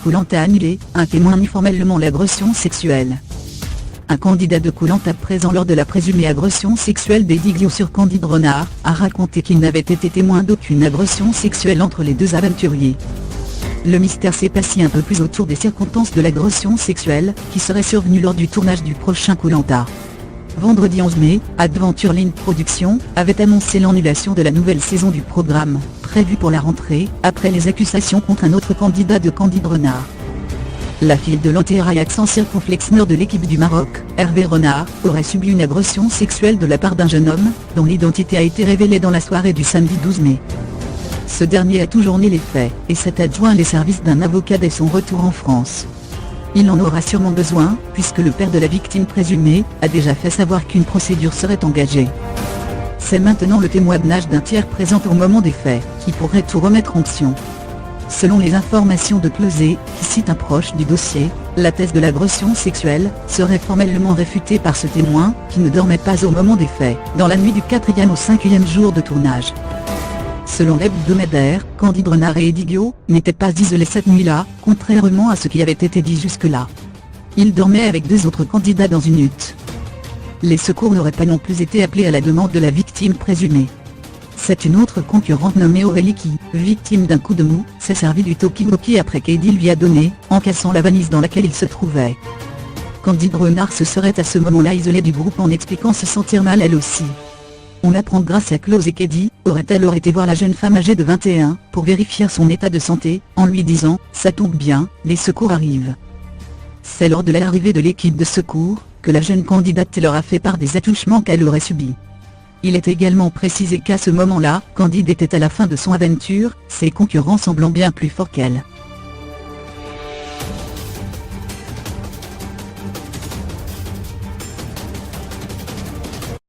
Koh-Lanta a annulé, un témoin nie formellement l'agression sexuelle. Un candidat de Koh-Lanta présent lors de la présumée agression sexuelle d'Eddie Gyo sur Candide Renard, a raconté qu'il n'avait été témoin d'aucune agression sexuelle entre les deux aventuriers. Le mystère s'est passé un peu plus autour des circonstances de l'agression sexuelle, qui serait survenue lors du tournage du prochain Koh-Lanta. Vendredi 11 mai, Adventureland Productions avait annoncé l'annulation de la nouvelle saison du programme, prévue pour la rentrée, après les accusations contre un autre candidat de Candide Renard. La fille de l'anti-Ajax ancien circonflexeur de l'équipe du Maroc, Hervé Renard, aurait subi une agression sexuelle de la part d'un jeune homme, dont l'identité a été révélée dans la soirée du samedi 12 mai. Ce dernier a toujours nié les faits, et s'est adjoint les services d'un avocat dès son retour en France. Il en aura sûrement besoin, puisque le père de la victime présumée, a déjà fait savoir qu'une procédure serait engagée. C'est maintenant le témoignage d'un tiers présent au moment des faits, qui pourrait tout remettre en question. Selon les informations de Closé, qui cite un proche du dossier, la thèse de l'agression sexuelle serait formellement réfutée par ce témoin, qui ne dormait pas au moment des faits, dans la nuit du 4e au 5e jour de tournage. Selon l'hebdomadaire, Candide Renard et Eddie Gyo n'étaient pas isolés cette nuit-là, contrairement à ce qui avait été dit jusque-là. Ils dormaient avec deux autres candidats dans une hutte. Les secours n'auraient pas non plus été appelés à la demande de la victime présumée. C'est une autre concurrente nommée Aurélie qui, victime d'un coup de mou, s'est servie du talkie-walkie après qu'Eddie lui a donné, en cassant la valise dans laquelle il se trouvait. Candide Renard se serait à ce moment-là isolée du groupe en expliquant se sentir mal elle aussi. On apprend grâce à Closé qu'Eddie aurait alors été voir la jeune femme âgée de 21 pour vérifier son état de santé, en lui disant « ça tombe bien, les secours arrivent ». C'est lors de l'arrivée de l'équipe de secours, que la jeune candidate leur a fait part des attouchements qu'elle aurait subis. Il est également précisé qu'à ce moment-là, Candide était à la fin de son aventure, ses concurrents semblant bien plus forts qu'elle.